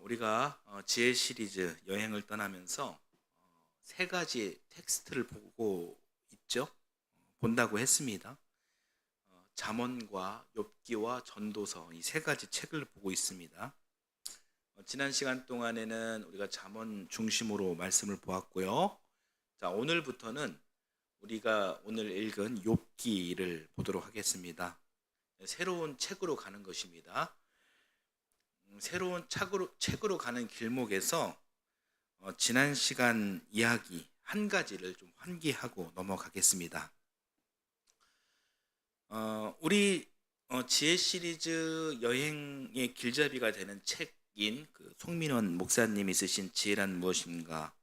우리가 지혜 시리즈 여행을 떠나면서 세 가지 텍스트를 보고 있죠. 본다고 했습니다. 잠언과 욥기와 전도서 이 세 가지 책을 보고 있습니다. 지난 시간 동안에는 우리가 잠언 중심으로 말씀을 보았고요. 자, 오늘부터는 우리가 오늘 읽은 욥기를 보도록 하겠습니다. 새로운 책으로 가는 것입니다. 새로운 책으로 가는 길목에서 지난 시간 이야기 한 가지를 좀 환기하고 넘어가겠습니다. 우리 지혜 시리즈 여행의 길잡이가 되는 책인 그 송민원 목사님이 쓰신 지혜란 무엇인가,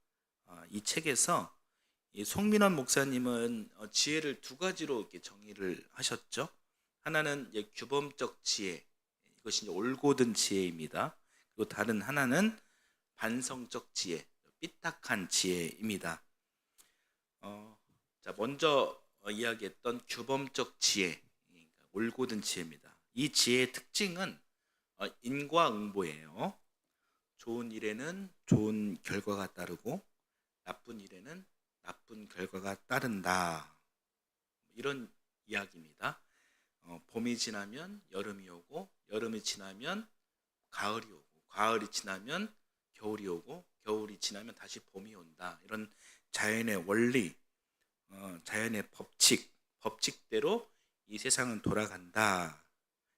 이 책에서 이 송민원 목사님은 지혜를 두 가지로 이렇게 정의를 하셨죠. 하나는 이제 규범적 지혜, 이것이 이제 올곧은 지혜입니다. 그리고 다른 하나는 반성적 지혜, 삐딱한 지혜입니다. 자, 먼저 이야기했던 규범적 지혜, 올곧은 지혜입니다. 이 지혜의 특징은 인과응보예요. 좋은 일에는 좋은 결과가 따르고 나쁜 일에는 나쁜 결과가 따른다, 이런 이야기입니다. 봄이 지나면 여름이 오고, 여름이 지나면 가을이 오고, 가을이 지나면 겨울이 오고, 겨울이 지나면 다시 봄이 온다. 이런 자연의 원리, 자연의 법칙대로 이 세상은 돌아간다.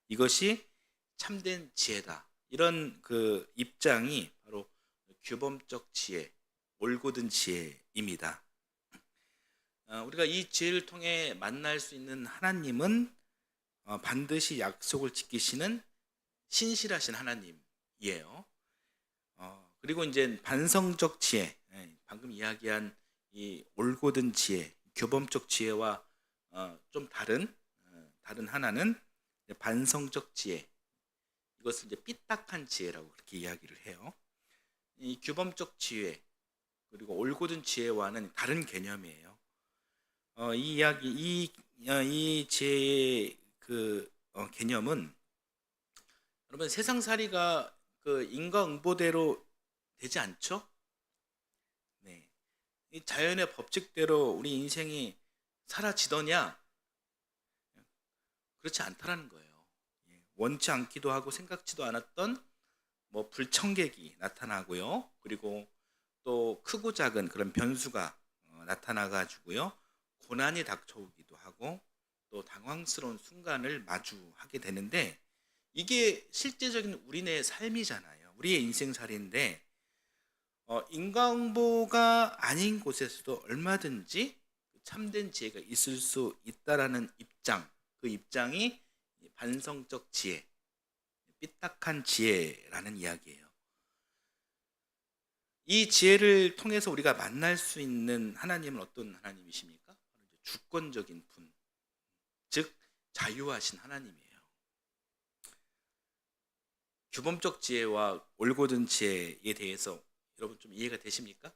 이것이 참된 지혜다. 이런 그 입장이 바로 규범적 지혜, 올곧은 지혜입니다. 우리가 이 지혜를 통해 만날 수 있는 하나님은 반드시 약속을 지키시는 신실하신 하나님이에요. 그리고 이제 반성적 지혜, 방금 이야기한 이 올곧은 지혜, 규범적 지혜와 좀 다른 하나는 반성적 지혜. 이것을 이제 삐딱한 지혜라고 그렇게 이야기를 해요. 이 규범적 지혜 그리고 올곧은 지혜와는 다른 개념이에요. 이 지혜의 그 개념은, 여러분, 세상살이가 그 인과응보대로 되지 않죠? 네. 이 자연의 법칙대로 우리 인생이 사라지더냐? 그렇지 않다라는 거예요. 원치 않기도 하고 생각지도 않았던 불청객이 나타나고요. 그리고 또 크고 작은 그런 변수가 나타나가지고요. 고난이 닥쳐오기도 하고 또 당황스러운 순간을 마주하게 되는데, 이게 실제적인 우리네 삶이잖아요. 우리의 인생살이인데 인과응보가 아닌 곳에서도 얼마든지 참된 지혜가 있을 수 있다라는 입장, 그 입장이 반성적 지혜, 삐딱한 지혜라는 이야기예요. 이 지혜를 통해서 우리가 만날 수 있는 하나님은 어떤 하나님이십니까? 주권적인 분, 즉 자유하신 하나님이에요. 규범적 지혜와 올곧은 지혜에 대해서 여러분 좀 이해가 되십니까?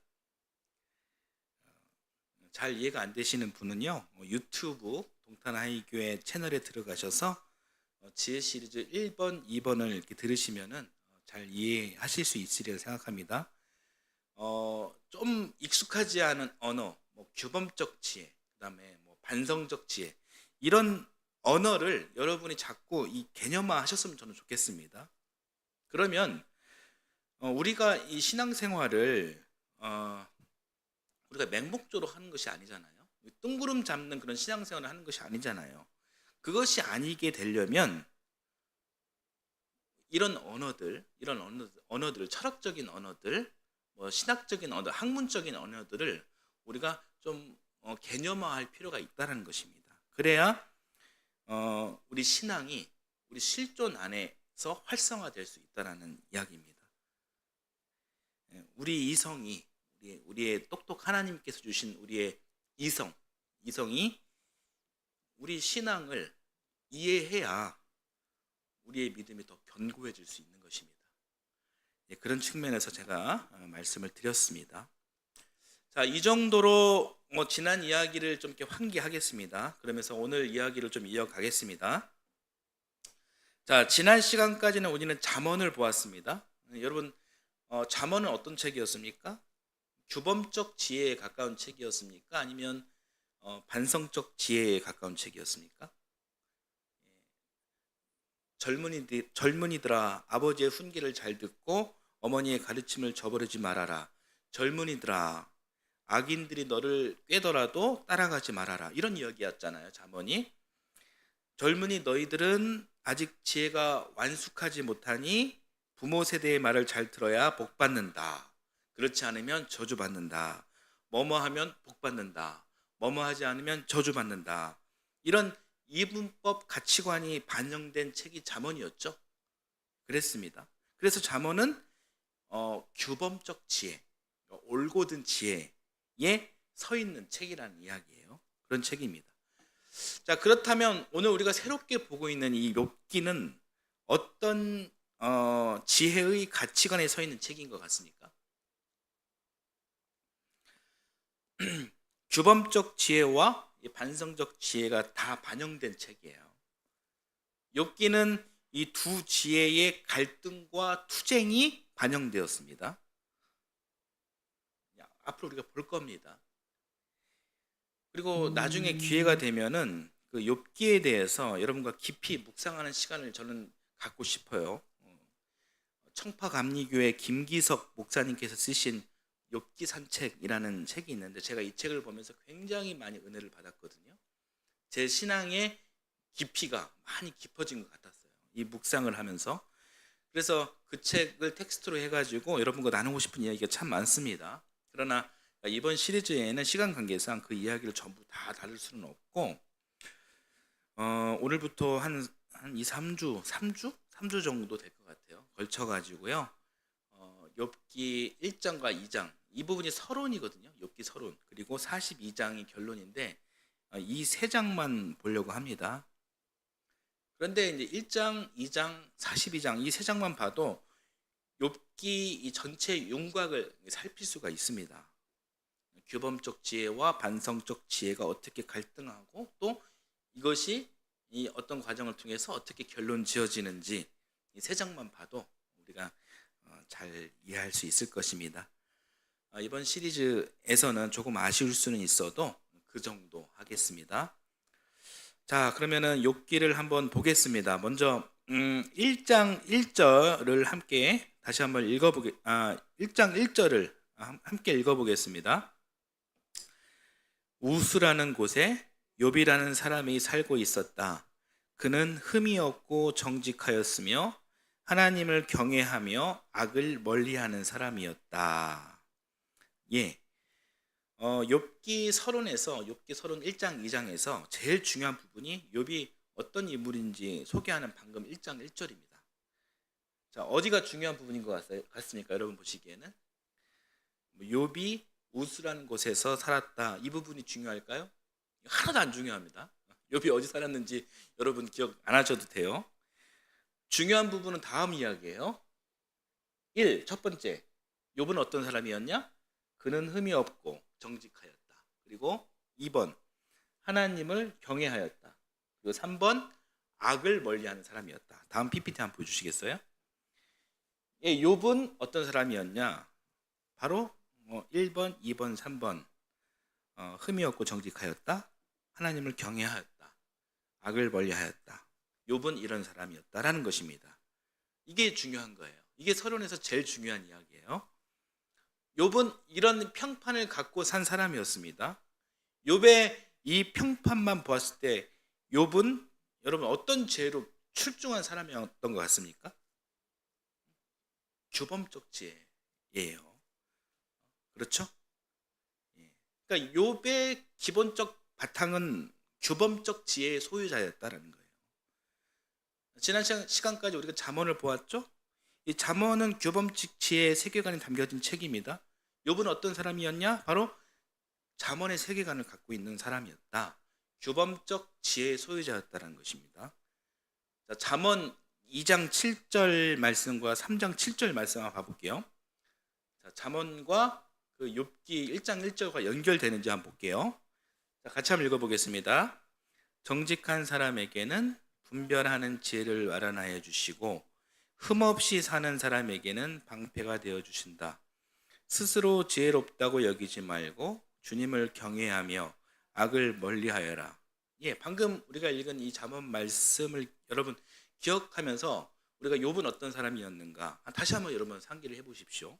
잘 이해가 안 되시는 분은요, 유튜브 동탄하이교회 채널에 들어가셔서 지혜 시리즈 1번, 2번을 이렇게 들으시면은 잘 이해하실 수 있으리라 생각합니다. 좀 익숙하지 않은 언어, 규범적 지혜, 그다음에 반성적 지혜, 이런 언어를 여러분이 자꾸 이 개념화 하셨으면 저는 좋겠습니다. 그러면 우리가 이 신앙생활을 우리가 맹목적으로 하는 것이 아니잖아요. 뜬구름 잡는 그런 신앙생활을 하는 것이 아니잖아요. 그것이 아니게 되려면 이런 언어들, 철학적인 언어들, 신학적인 언어, 학문적인 언어들을 우리가 좀 개념화할 필요가 있다는 것입니다. 그래야 우리 신앙이 우리 실존 안에서 활성화될 수 있다는 이야기입니다. 우리 이성이, 우리의 똑똑 하나님께서 주신 우리의 이성이 우리 신앙을 이해해야 우리의 믿음이 더 견고해질 수 있는 것입니다. 그런 측면에서 제가 말씀을 드렸습니다. 자, 이 정도로 지난 이야기를 좀 이렇게 환기하겠습니다. 그러면서 오늘 이야기를 좀 이어가겠습니다. 자, 지난 시간까지는 우리는 잠언을 보았습니다. 여러분, 잠언은 어떤 책이었습니까? 규범적 지혜에 가까운 책이었습니까? 아니면 반성적 지혜에 가까운 책이었습니까? 젊은이들아, 아버지의 훈계를 잘 듣고 어머니의 가르침을 저버리지 말아라. 젊은이들아, 악인들이 너를 꾀더라도 따라가지 말아라. 이런 이야기였잖아요, 잠언이. 젊은이 너희들은 아직 지혜가 완숙하지 못하니 부모 세대의 말을 잘 들어야 복 받는다. 그렇지 않으면 저주 받는다. 뭐뭐 하면 복 받는다. 뭐뭐 하지 않으면 저주 받는다. 이런 이분법 가치관이 반영된 책이 잠언이었죠. 그랬습니다. 그래서 잠언은 규범적 지혜, 올곧은 지혜에 서 있는 책이라는 이야기예요. 그런 책입니다. 자, 그렇다면 오늘 우리가 새롭게 보고 있는 이 욥기는 어떤 지혜의 가치관에 서 있는 책인 것 같습니까? 규범적 지혜와 반성적 지혜가 다 반영된 책이에요. 욥기는 이 두 지혜의 갈등과 투쟁이 반영되었습니다. 앞으로 우리가 볼 겁니다. 그리고 나중에 기회가 되면은 그 욥기에 대해서 여러분과 깊이 묵상하는 시간을 저는 갖고 싶어요. 청파감리교회 김기석 목사님께서 쓰신 욥기 산책이라는 책이 있는데 제가 이 책을 보면서 굉장히 많이 은혜를 받았거든요. 제 신앙의 깊이가 많이 깊어진 것 같았어요. 이 묵상을 하면서. 그래서 그 책을 텍스트로 해가지고 여러분과 나누고 싶은 이야기가 참 많습니다. 그러나 이번 시리즈에는 시간 관계상 그 이야기를 전부 다 다룰 수는 없고 오늘부터 한 2, 3주 정도 될 것 같아요. 걸쳐가지고요. 욥기 1장과 2장 이 부분이 서론이거든요. 욥기 서론. 그리고 42장이 결론인데 이 세 장만 보려고 합니다. 그런데 이제 1장, 2장, 42장 이 세 장만 봐도 욥기 이 전체 윤곽을 살필 수가 있습니다. 규범적 지혜와 반성적 지혜가 어떻게 갈등하고 또 이것이 이 어떤 과정을 통해서 어떻게 결론 지어지는지 이 세 장만 봐도 우리가 잘 이해할 수 있을 것입니다. 이번 시리즈에서는 조금 아쉬울 수는 있어도 그 정도 하겠습니다. 자, 그러면은 욥기를 한번 보겠습니다. 먼저 1장 1절을 함께 다시 한번 1장 1절을 함께 읽어보겠습니다. 우스라는 곳에 욥이라는 사람이 살고 있었다. 그는 흠이 없고 정직하였으며 하나님을 경외하며 악을 멀리하는 사람이었다. 예, 욥기 서론에서 욥기 서론 1장 2장에서 제일 중요한 부분이 욥이 어떤 인물인지 소개하는 방금 1장 1절입니다. 자, 어디가 중요한 부분인 것 같습니까? 여러분 보시기에는 욥이 우스라는 곳에서 살았다. 이 부분이 중요할까요? 하나도 안 중요합니다. 욥이 어디 살았는지 여러분 기억 안 하셔도 돼요. 중요한 부분은 다음 이야기예요. 1. 첫 번째, 욥은 어떤 사람이었냐? 그는 흠이 없고 정직하였다. 그리고 2번, 하나님을 경외하였다. 그리고 3번, 악을 멀리하는 사람이었다. 다음 PPT 한번 보여주시겠어요? 예, 욥은 어떤 사람이었냐? 바로 1번, 2번, 3번 흠이 없고 정직하였다. 하나님을 경외하였다. 악을 멀리하였다. 욥은 이런 사람이었다라는 것입니다. 이게 중요한 거예요. 이게 서론에서 제일 중요한 이야기예요. 욥은 이런 평판을 갖고 산 사람이었습니다. 욥의 이 평판만 보았을 때 욥은 여러분 어떤 죄로 출중한 사람이었던 것 같습니까? 규범적 지혜예요. 그렇죠? 그러니까 욥의 기본적 바탕은 규범적 지혜의 소유자였다라는 거예요. 지난 시간까지 우리가 잠언을 보았죠? 이 잠언은 규범적 지혜의 세계관이 담겨진 책입니다. 욥은 어떤 사람이었냐? 바로 잠언의 세계관을 갖고 있는 사람이었다. 규범적 지혜의 소유자였다는 것입니다. 자, 잠언 2장 7절 말씀과 3장 7절 말씀 한번 봐볼게요. 자, 잠언과 그 욥기 1장 1절과 연결되는지 한번 볼게요. 자, 같이 한번 읽어보겠습니다. 정직한 사람에게는 분별하는 지혜를 마련하여 주시고 흠없이 사는 사람에게는 방패가 되어 주신다. 스스로 지혜롭다고 여기지 말고 주님을 경외하며 악을 멀리하여라. 예, 방금 우리가 읽은 이 잠언 말씀을 여러분 기억하면서 우리가 욥은 어떤 사람이었는가 다시 한번 여러분 상기를 해보십시오.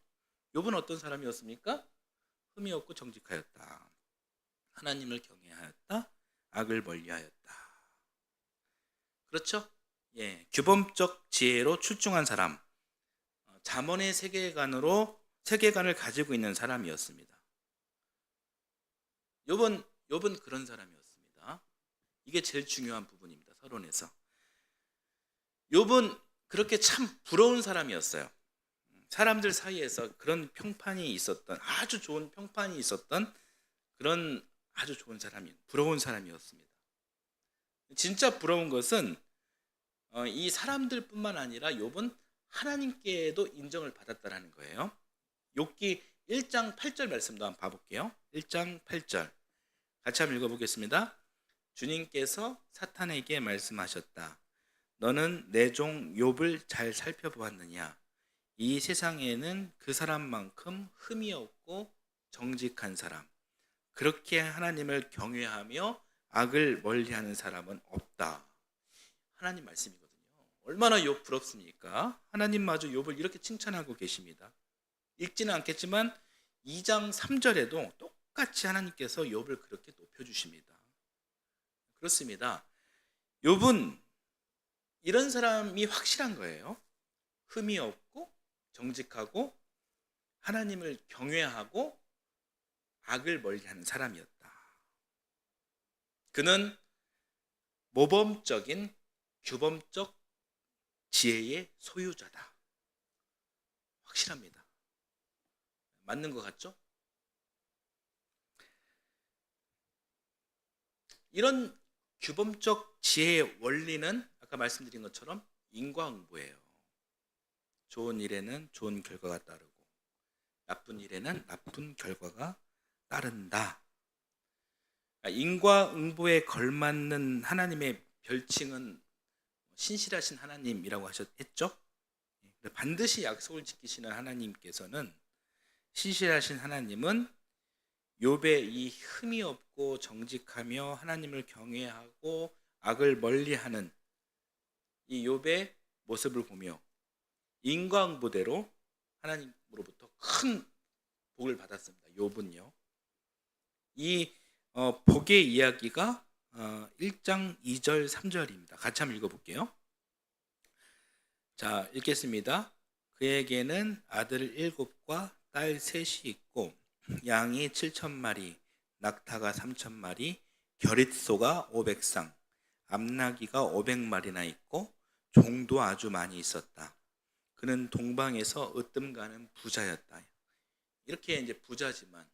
욥은 어떤 사람이었습니까? 흠이 없고 정직하였다. 하나님을 경외하였다. 악을 멀리하였다. 그렇죠? 예, 규범적 지혜로 출중한 사람, 잠언의 세계관을 가지고 있는 사람이었습니다. 욥은 그런 사람이었습니다. 이게 제일 중요한 부분입니다. 서론에서. 욥은 그렇게 참 부러운 사람이었어요. 사람들 사이에서 그런 평판이 있었던, 아주 좋은 평판이 있었던 그런 아주 좋은 사람이, 부러운 사람이었습니다. 진짜 부러운 것은 이 사람들뿐만 아니라 욥은 하나님께도 인정을 받았다라는 거예요. 욥기 1장 8절 말씀도 한번 봐볼게요. 1장 8절 같이 한번 읽어보겠습니다. 주님께서 사탄에게 말씀하셨다. 너는 내 종 욥을 잘 살펴보았느냐? 이 세상에는 그 사람만큼 흠이 없고 정직한 사람, 그렇게 하나님을 경외하며 악을 멀리하는 사람은 없다. 하나님 말씀이거든요. 얼마나 욥 부럽습니까? 하나님마저 욥을 이렇게 칭찬하고 계십니다. 읽지는 않겠지만 2장 3절에도 똑같이 하나님께서 욥을 그렇게 높여주십니다. 그렇습니다. 욥은 이런 사람이 확실한 거예요. 흠이 없고 정직하고 하나님을 경외하고 악을 멀리하는 사람이었다. 그는 모범적인 규범적 지혜의 소유자다. 확실합니다. 맞는 것 같죠? 이런 규범적 지혜의 원리는 아까 말씀드린 것처럼 인과응보예요. 좋은 일에는 좋은 결과가 따르고 나쁜 일에는 나쁜 결과가 따른다. 인과응보에 걸맞는 하나님의 별칭은 신실하신 하나님이라고 했죠. 반드시 약속을 지키시는 하나님께서는, 신실하신 하나님은 욥의 이 흠이 없고 정직하며 하나님을 경외하고 악을 멀리하는 이 욥의 모습을 보며 인과응보대로 하나님으로부터 큰 복을 받았습니다. 욥은요. 이 복의 이야기가 1장 2절 3절입니다. 같이 한번 읽어볼게요. 자, 읽겠습니다. 그에게는 아들 7과 딸 3이 있고 양이 7,000마리, 낙타가 3,000마리, 겨릿소가 500쌍, 암나귀가 500마리나 있고 종도 아주 많이 있었다. 그는 동방에서 으뜸 가는 부자였다. 이렇게 이제 부자지만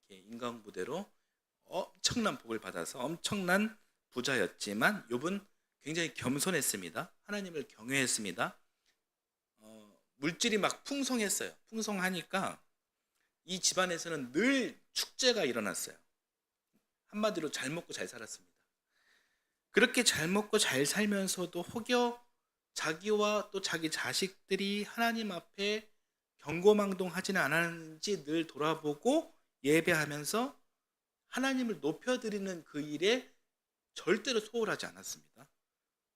이렇게 인간부대로 엄청난 복을 받아서 엄청난 부자였지만 욥은 굉장히 겸손했습니다. 하나님을 경외했습니다. 물질이 막 풍성했어요. 풍성하니까 이 집안에서는 늘 축제가 일어났어요. 한마디로 잘 먹고 잘 살았습니다. 그렇게 잘 먹고 잘 살면서도 혹여 자기와 또 자기 자식들이 하나님 앞에 경고망동하지는 않았는지 늘 돌아보고 예배하면서 하나님을 높여드리는 그 일에 절대로 소홀하지 않았습니다.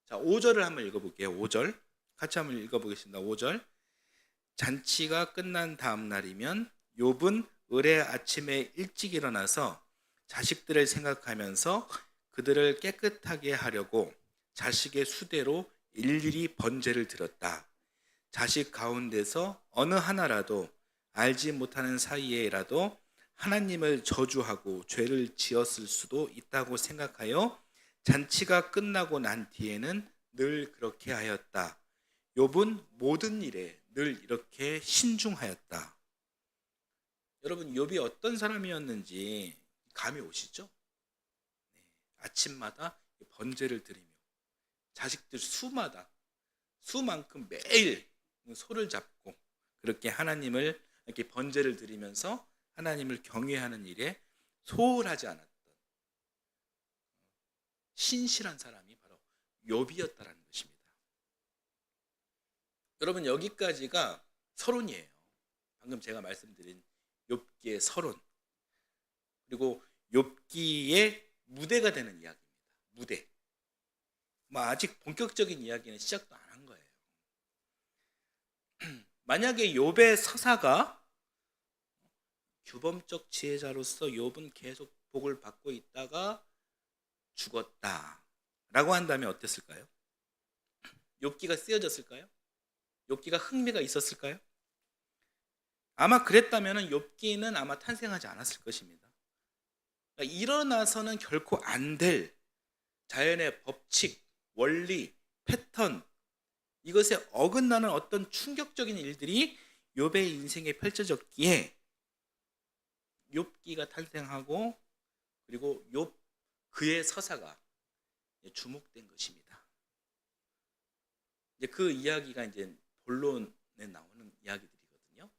자, 5절을 한번 읽어볼게요. 5절 같이 한번 읽어보겠습니다. 5절 잔치가 끝난 다음 날이면 욥은 을의 아침에 일찍 일어나서 자식들을 생각하면서 그들을 깨끗하게 하려고 자식의 수대로 일일이 번제를 드렸다. 자식 가운데서 어느 하나라도 알지 못하는 사이에라도 하나님을 저주하고 죄를 지었을 수도 있다고 생각하여 잔치가 끝나고 난 뒤에는 늘 그렇게 하였다. 욥은 모든 일에 늘 이렇게 신중하였다. 여러분, 욥이 어떤 사람이었는지 감이 오시죠? 아침마다 번제를 드리며 자식들 수만큼 매일 소를 잡고 그렇게 하나님을 이렇게 번제를 드리면서 하나님을 경외하는 일에 소홀하지 않았던 신실한 사람이 바로 욥이었다라는 것입니다. 여러분 여기까지가 서론이에요. 방금 제가 말씀드린 욥기의 서론. 그리고 욥기의 무대가 되는 이야기입니다. 무대. 뭐 아직 본격적인 이야기는 시작도 안 한 거예요. 만약에 욥의 서사가 규범적 지혜자로서 욥은 계속 복을 받고 있다가 죽었다라고 한다면 어땠을까요? 욥기가 쓰여졌을까요? 욥기가 흥미가 있었을까요? 아마 그랬다면 욥기는 아마 탄생하지 않았을 것입니다. 그러니까 일어나서는 결코 안 될 자연의 법칙, 원리, 패턴, 이것에 어긋나는 어떤 충격적인 일들이 욥의 인생에 펼쳐졌기에 욥기가 탄생하고 그리고 욥 그의 서사가 주목된 것입니다. 이제 그 이야기가 이제 본론에 나오는 이야기들이거든요.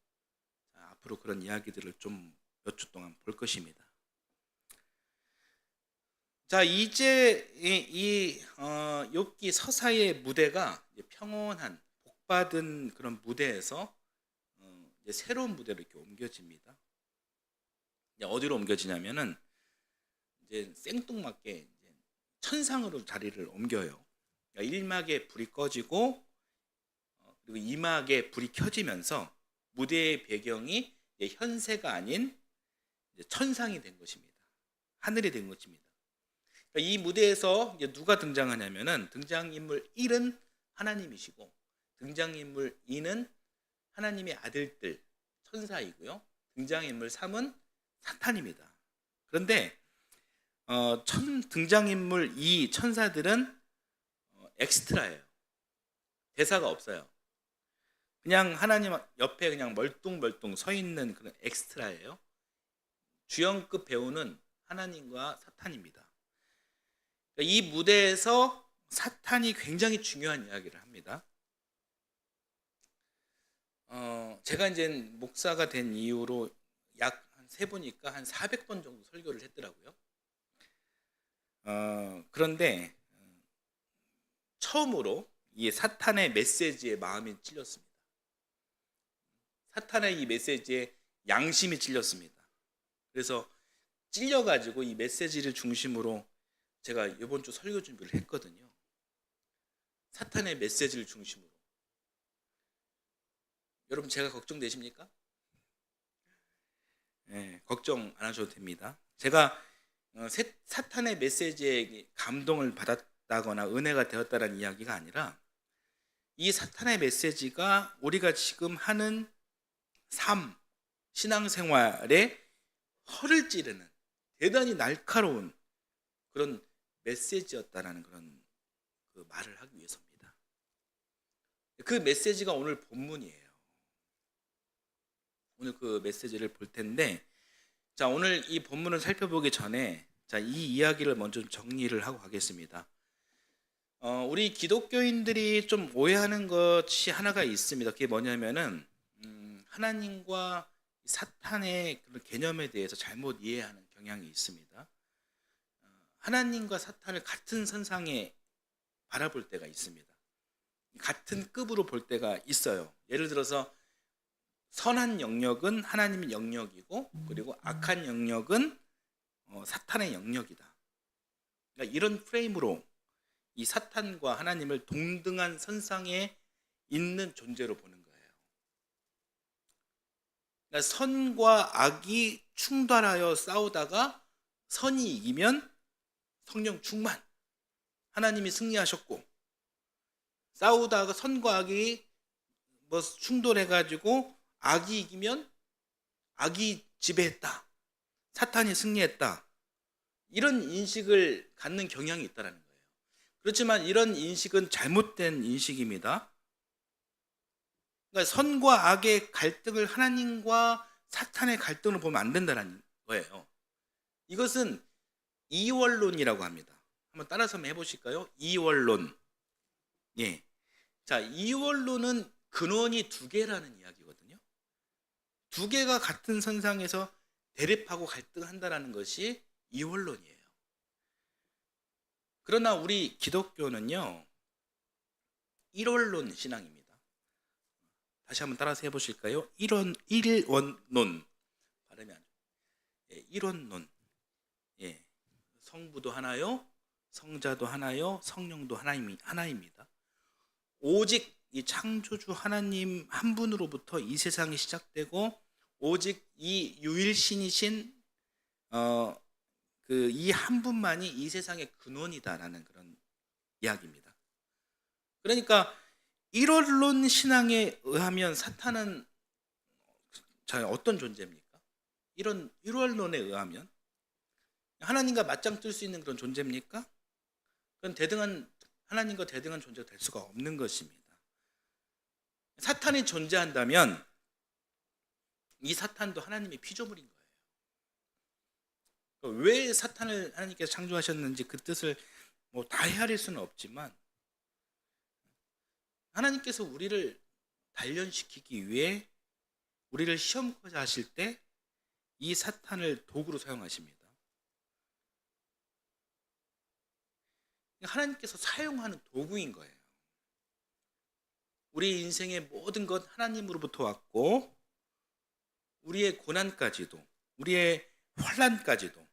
자, 앞으로 그런 이야기들을 좀 몇 주 동안 볼 것입니다. 자, 이제 이 욥기 서사의 무대가 이제 평온한 복받은 그런 무대에서 이제 새로운 무대로 이렇게 옮겨집니다. 이제 어디로 옮겨지냐면은 이제 생뚱맞게 이제 천상으로 자리를 옮겨요. 그러니까 1막에 불이 꺼지고 그리고 2막에 불이 켜지면서 무대의 배경이 이제 현세가 아닌 이제 천상이 된 것입니다. 하늘이 된 것입니다. 그러니까 이 무대에서 이제 누가 등장하냐면은 등장인물 1은 하나님이시고 등장인물 2는 하나님의 아들들 천사이고요. 등장인물 3은 사탄입니다. 그런데 등장인물 2 천사들은 엑스트라예요. 대사가 없어요. 그냥 하나님 옆에 그냥 멀뚱멀뚱 서 있는 그런 엑스트라예요. 주연급 배우는 하나님과 사탄입니다. 이 무대에서 사탄이 굉장히 중요한 이야기를 합니다. 제가 이제 목사가 된 이후로 약 세보니까 한 400번 정도 설교를 했더라고요. 그런데 처음으로 이 사탄의 메시지에 마음이 찔렸습니다. 사탄의 이 메시지에 양심이 찔렸습니다. 그래서 찔려가지고 이 메시지를 중심으로 제가 이번 주 설교 준비를 했거든요. 사탄의 메시지를 중심으로. 여러분 제가 걱정되십니까? 네, 걱정 안 하셔도 됩니다. 제가 사탄의 메시지에 감동을 받았다거나 은혜가 되었다는 이야기가 아니라 이 사탄의 메시지가 우리가 지금 하는 삶, 신앙생활에 허를 찌르는 대단히 날카로운 그런 메시지였다라는 그런 그 말을 하기 위해서입니다. 그 메시지가 오늘 본문이에요. 오늘 그 메시지를 볼 텐데, 자, 오늘 이 본문을 살펴보기 전에 자, 이 이야기를 먼저 정리를 하고 가겠습니다. 우리 기독교인들이 좀 오해하는 것이 하나가 있습니다. 그게 뭐냐면은 하나님과 사탄의 그런 개념에 대해서 잘못 이해하는 경향이 있습니다. 하나님과 사탄을 같은 선상에 바라볼 때가 있습니다. 같은 급으로 볼 때가 있어요. 예를 들어서 선한 영역은 하나님의 영역이고 그리고 악한 영역은 사탄의 영역이다. 그러니까 이런 프레임으로 이 사탄과 하나님을 동등한 선상에 있는 존재로 보는 거예요. 그러니까 선과 악이 충돌하여 싸우다가 선이 이기면 성령 충만, 하나님이 승리하셨고, 싸우다가 선과 악이 뭐 충돌해가지고 악이 이기면 악이 지배했다, 사탄이 승리했다, 이런 인식을 갖는 경향이 있다는 거예요. 그렇지만 이런 인식은 잘못된 인식입니다. 그러니까 선과 악의 갈등을 하나님과 사탄의 갈등으로 보면 안 된다는 거예요. 이것은 이원론이라고 합니다. 한번 따라서 한번 해보실까요? 이원론. 예. 자, 이원론은 근원이 두 개라는 이야기거든요. 두 개가 같은 선상에서 대립하고 갈등한다는 것이 이원론이에요. 그러나 우리 기독교는요, 일원론 신앙입니다. 다시 한번 따라서 해보실까요? 일원론. 발음이 안 좋아요. 예, 일원론. 예, 성부도 하나요, 성자도 하나요, 성령도 하나입니다. 오직 이 창조주 하나님 한 분으로부터 이 세상이 시작되고, 오직 이 유일신이신 그 이 한 분만이 이 세상의 근원이다라는 그런 이야기입니다. 그러니까 일원론 신앙에 의하면 사탄은 자, 어떤 존재입니까? 이런 일원론에 의하면 하나님과 맞짱 뜰 수 있는 그런 존재입니까? 그건 하나님과 대등한 존재가 될 수가 없는 것입니다. 사탄이 존재한다면 이 사탄도 하나님의 피조물인 거예요. 왜 사탄을 하나님께서 창조하셨는지 그 뜻을 뭐 다 헤아릴 수는 없지만, 하나님께서 우리를 단련시키기 위해 우리를 시험하자 하실 때 이 사탄을 도구로 사용하십니다. 하나님께서 사용하는 도구인 거예요. 우리 인생의 모든 것 하나님으로부터 왔고, 우리의 고난까지도, 우리의 환난까지도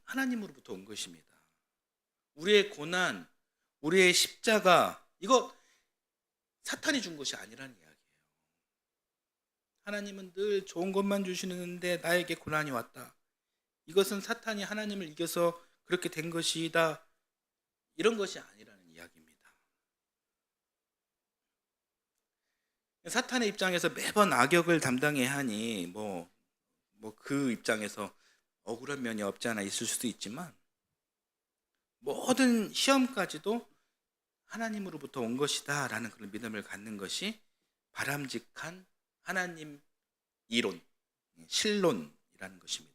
하나님으로부터 온 것입니다. 우리의 고난, 우리의 십자가, 이거 사탄이 준 것이 아니라는 이야기예요. 하나님은 늘 좋은 것만 주시는데 나에게 고난이 왔다. 이것은 사탄이 하나님을 이겨서 그렇게 된 것이다. 이런 것이 아니라는 이야기입니다. 사탄의 입장에서 매번 악역을 담당해야 하니 그 입장에서 억울한 면이 없지 않아 있을 수도 있지만, 모든 시험까지도 하나님으로부터 온 것이다 라는 그런 믿음을 갖는 것이 바람직한 하나님 이론, 신론이라는 것입니다.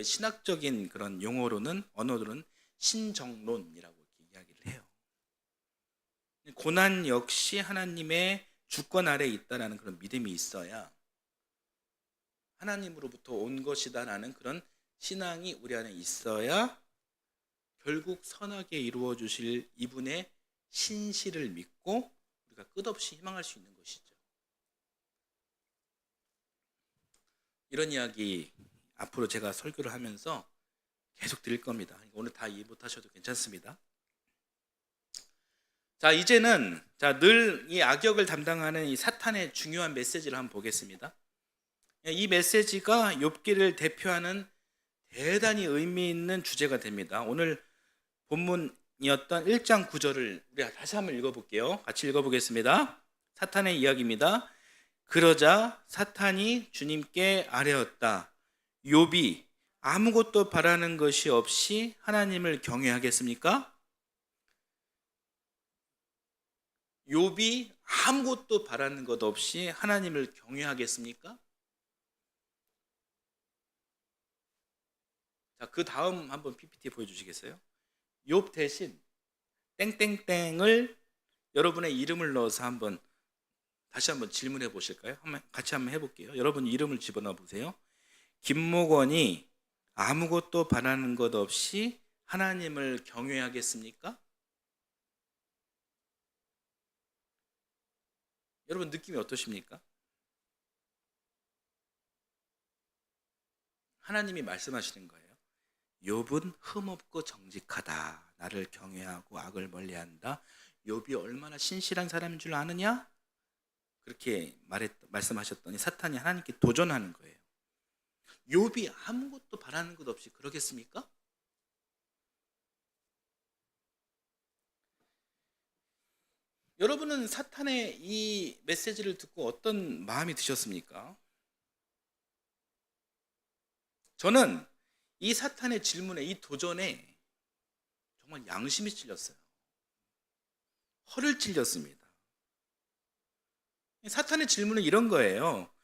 신학적인 그런 언어로는 신정론이라고 이야기를 해요. 고난 역시 하나님의 주권 아래에 있다라는 그런 믿음이 있어야 하나님으로부터 온 것이다라는 그런 신앙이 우리 안에 있어야 결국 선하게 이루어 주실 이분의 신실을 믿고 우리가 끝없이 희망할 수 있는 것이죠. 이런 이야기 앞으로 제가 설교를 하면서 계속 드릴 겁니다. 오늘 다 이해 못하셔도 괜찮습니다. 자, 이제는 늘 이 악역을 담당하는 이 사탄의 중요한 메시지를 한번 보겠습니다. 이 메시지가 욥기를 대표하는 대단히 의미 있는 주제가 됩니다. 오늘 본문이었던 1장 9절을 우리가 다시 한번 읽어볼게요. 같이 읽어보겠습니다. 사탄의 이야기입니다. 그러자 사탄이 주님께 아뢰었다. 욥이 아무것도 바라는 것이 없이 하나님을 경외하겠습니까? 욥이 아무것도 바라는 것 없이 하나님을 경외하겠습니까? 자, 그 다음 한번 PPT 보여주시겠어요? 욥 대신 땡땡땡을 여러분의 이름을 넣어서 다시 한번 질문해 보실까요? 같이 한번 해볼게요. 여러분 이름을 집어넣어 보세요. 김목원이 아무것도 바라는 것 없이 하나님을 경외하겠습니까? 여러분 느낌이 어떠십니까? 하나님이 말씀하시는 거예요. 욥은 흠없고 정직하다. 나를 경외하고 악을 멀리한다. 욥이 얼마나 신실한 사람인 줄 아느냐? 그렇게 말씀하셨더니 사탄이 하나님께 도전하는 거예요. 욥이 아무것도 바라는 것 없이 그러겠습니까? 여러분은 사탄의 이 메시지를 듣고 어떤 마음이 드셨습니까? 저는 이 사탄의 질문에, 이 도전에 정말 양심이 찔렸어요. 허를 찔렸습니다. 사탄의 질문은 이런 거예요.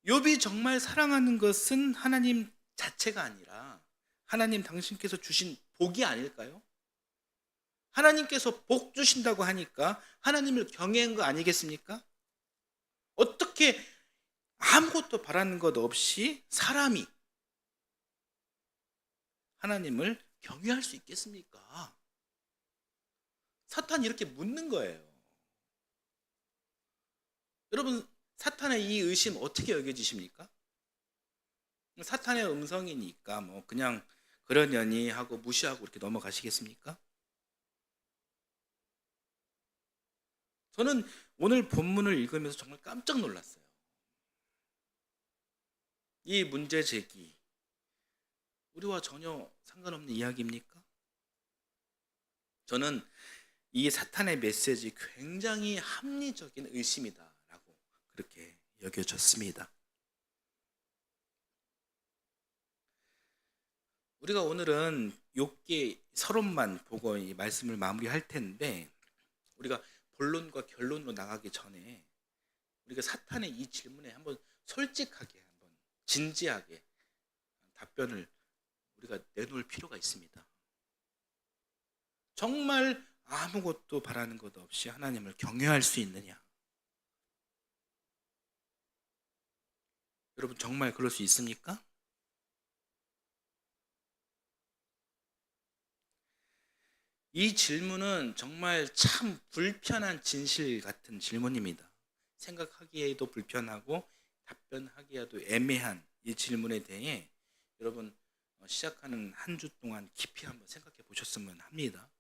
욥이 정말 사랑하는 것은 하나님 자체가 아니라 하나님 당신께서 주신 복이 아닐까요? 하나님께서 복 주신다고 하니까 하나님을 경외한 거 아니겠습니까? 어떻게 아무것도 바라는 것 없이 사람이 하나님을 경외할 수 있겠습니까? 사탄이 이렇게 묻는 거예요. 여러분, 사탄의 이 의심 어떻게 여겨지십니까? 사탄의 음성이니까 뭐 그냥 그러려니 하고 무시하고 이렇게 넘어가시겠습니까? 저는 오늘 본문을 읽으면서 정말 깜짝 놀랐어요. 이 문제 제기, 우리와 전혀 상관없는 이야기입니까? 저는 이 사탄의 메시지 굉장히 합리적인 의심이다라고 그렇게 여겨졌습니다. 우리가 오늘은 욥기 서론만 보고 이 말씀을 마무리할 텐데, 우리가 본론과 결론으로 나가기 전에 우리가 사탄의 이 질문에 한번 솔직하게, 한번 진지하게 답변을 우리가 내놓을 필요가 있습니다. 정말 아무것도 바라는 것 없이 하나님을 경외할 수 있느냐? 여러분, 정말 그럴 수 있습니까? 이 질문은 정말 참 불편한 진실 같은 질문입니다. 생각하기에도 불편하고 답변하기에도 애매한 이 질문에 대해 여러분, 시작하는 한 주 동안 깊이 한번 생각해 보셨으면 합니다.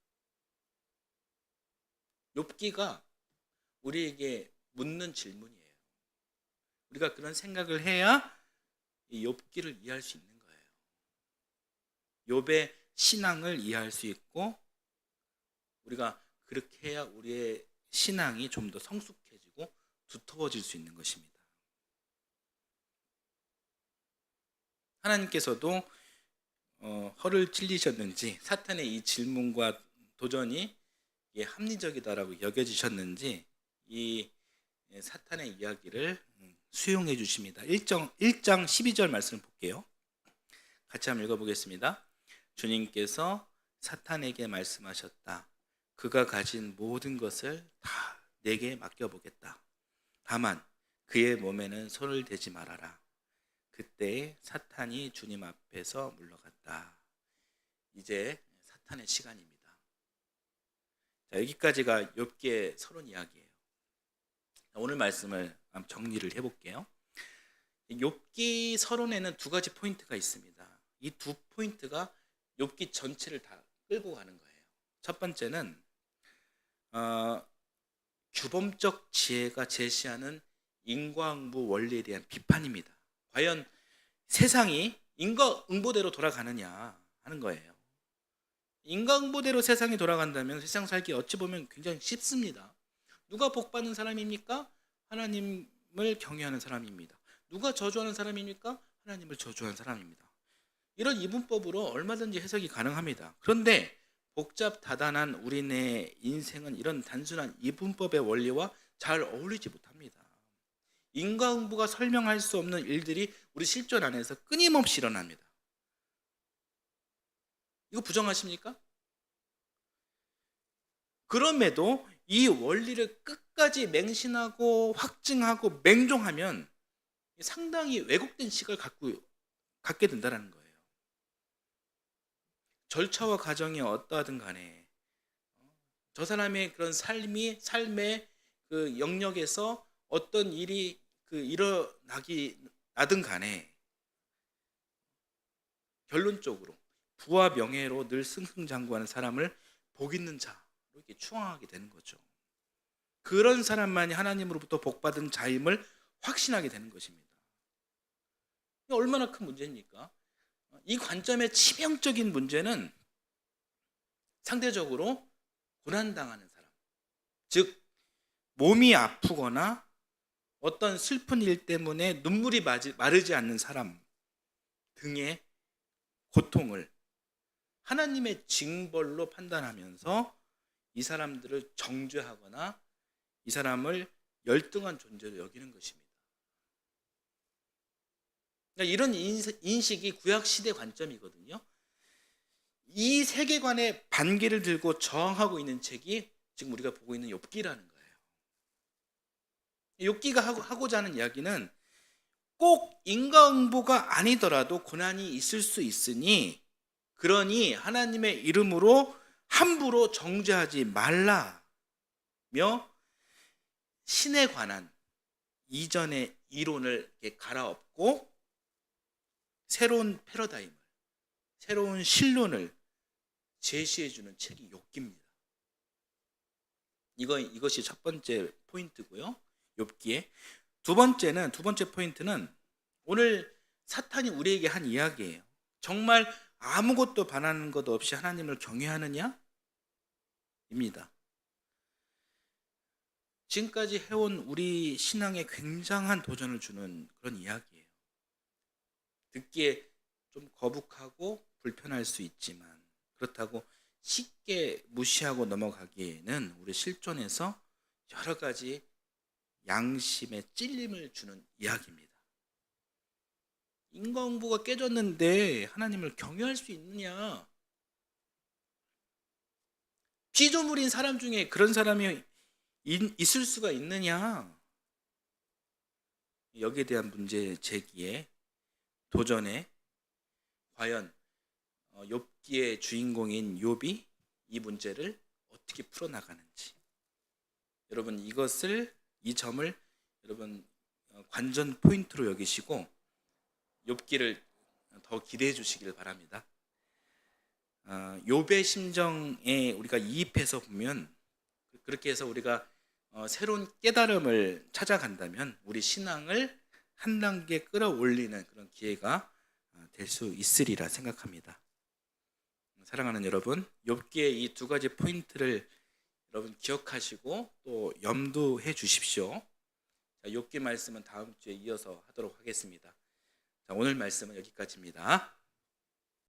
욥기가 우리에게 묻는 질문이에요. 우리가 그런 생각을 해야 이 욥기를 이해할 수 있는 거예요. 욥의 신앙을 이해할 수 있고, 우리가 그렇게 해야 우리의 신앙이 좀 더 성숙해지고 두터워질 수 있는 것입니다. 하나님께서도 허를 찔리셨는지, 사탄의 이 질문과 도전이 합리적이다라고 여겨지셨는지 이 사탄의 이야기를 수용해 주십니다. 1장 12절 말씀을 볼게요. 같이 한번 읽어보겠습니다. 주님께서 사탄에게 말씀하셨다. 그가 가진 모든 것을 다 내게 맡겨보겠다. 다만 그의 몸에는 손을 대지 말아라. 그때 사탄이 주님 앞에서 물러갔다. 이제 사탄의 시간입니다. 자, 여기까지가 욥기의 서론 이야기예요. 오늘 말씀을 정리를 해볼게요. 욥기 서론에는 두 가지 포인트가 있습니다. 이 두 포인트가 욥기 전체를 다 끌고 가는 거예요. 첫 번째는 규범적 지혜가 제시하는 인과응보 원리에 대한 비판입니다. 과연 세상이 인과응보대로 돌아가느냐 하는 거예요. 인과응보대로 세상이 돌아간다면 세상 살기 어찌 보면 굉장히 쉽습니다. 누가 복받는 사람입니까? 하나님을 경외하는 사람입니다. 누가 저주하는 사람입니까? 하나님을 저주하는 사람입니다. 이런 이분법으로 얼마든지 해석이 가능합니다. 그런데 복잡 다단한 우리네 인생은 이런 단순한 이분법의 원리와 잘 어울리지 못합니다. 인과응보가 설명할 수 없는 일들이 우리 실존 안에서 끊임없이 일어납니다. 이거 부정하십니까? 그럼에도 이 원리를 끝까지 맹신하고 확증하고 맹종하면 상당히 왜곡된 시각을 갖게 된다는 거예요. 절차와 과정이 어떠하든 간에 저 사람의 그런 삶의 그 영역에서 어떤 일이 일어나든 간에 결론적으로 부와 명예로 늘 승승장구하는 사람을 복 있는 자로 이렇게 추앙하게 되는 거죠. 그런 사람만이 하나님으로부터 복받은 자임을 확신하게 되는 것입니다. 얼마나 큰 문제입니까? 이 관점의 치명적인 문제는 상대적으로 고난당하는 사람, 즉 몸이 아프거나 어떤 슬픈 일 때문에 눈물이 마르지 않는 사람 등의 고통을 하나님의 징벌로 판단하면서 이 사람들을 정죄하거나 이 사람을 열등한 존재로 여기는 것입니다. 그러니까 이런 인식이 구약시대 관점이거든요. 이 세계관의 반기를 들고 저항하고 있는 책이 지금 우리가 보고 있는 욥기라는 거예요. 욥기가 하고자 하는 이야기는 꼭 인과응보가 아니더라도 고난이 있을 수 있으니, 그러니 하나님의 이름으로 함부로 정죄하지 말라며 신에 관한 이전의 이론을 이렇게 갈아엎고 새로운 패러다임을, 새로운 신론을 제시해주는 책이 욥기입니다. 이것이 첫 번째 포인트고요. 욥기의 두 번째 포인트는 오늘 사탄이 우리에게 한 이야기예요. 정말 아무것도 반하는 것 없이 하나님을 경외하느냐? 입니다. 지금까지 해온 우리 신앙에 굉장한 도전을 주는 그런 이야기예요. 듣기에 좀 거북하고 불편할 수 있지만 그렇다고 쉽게 무시하고 넘어가기에는 우리 실존에서 여러 가지 양심의 찔림을 주는 이야기입니다. 인과응보가 깨졌는데 하나님을 경외할 수 있느냐? 피조물인 사람 중에 그런 사람이 있을 수가 있느냐? 여기에 대한 문제 제기에 도전에 과연 욥기의 주인공인 욥이 이 문제를 어떻게 풀어나가는지, 여러분 이 점을 여러분 관전 포인트로 여기시고 욥기를 더 기대해 주시길 바랍니다. 욥의 심정에 우리가 이입해서 보면, 그렇게 해서 우리가 새로운 깨달음을 찾아간다면 우리 신앙을 한 단계 끌어올리는 그런 기회가 될 수 있으리라 생각합니다. 사랑하는 여러분, 욥기의 이 두 가지 포인트를 여러분 기억하시고 또 염두해 주십시오. 욥기 말씀은 다음 주에 이어서 하도록 하겠습니다. 자, 오늘 말씀은 여기까지입니다.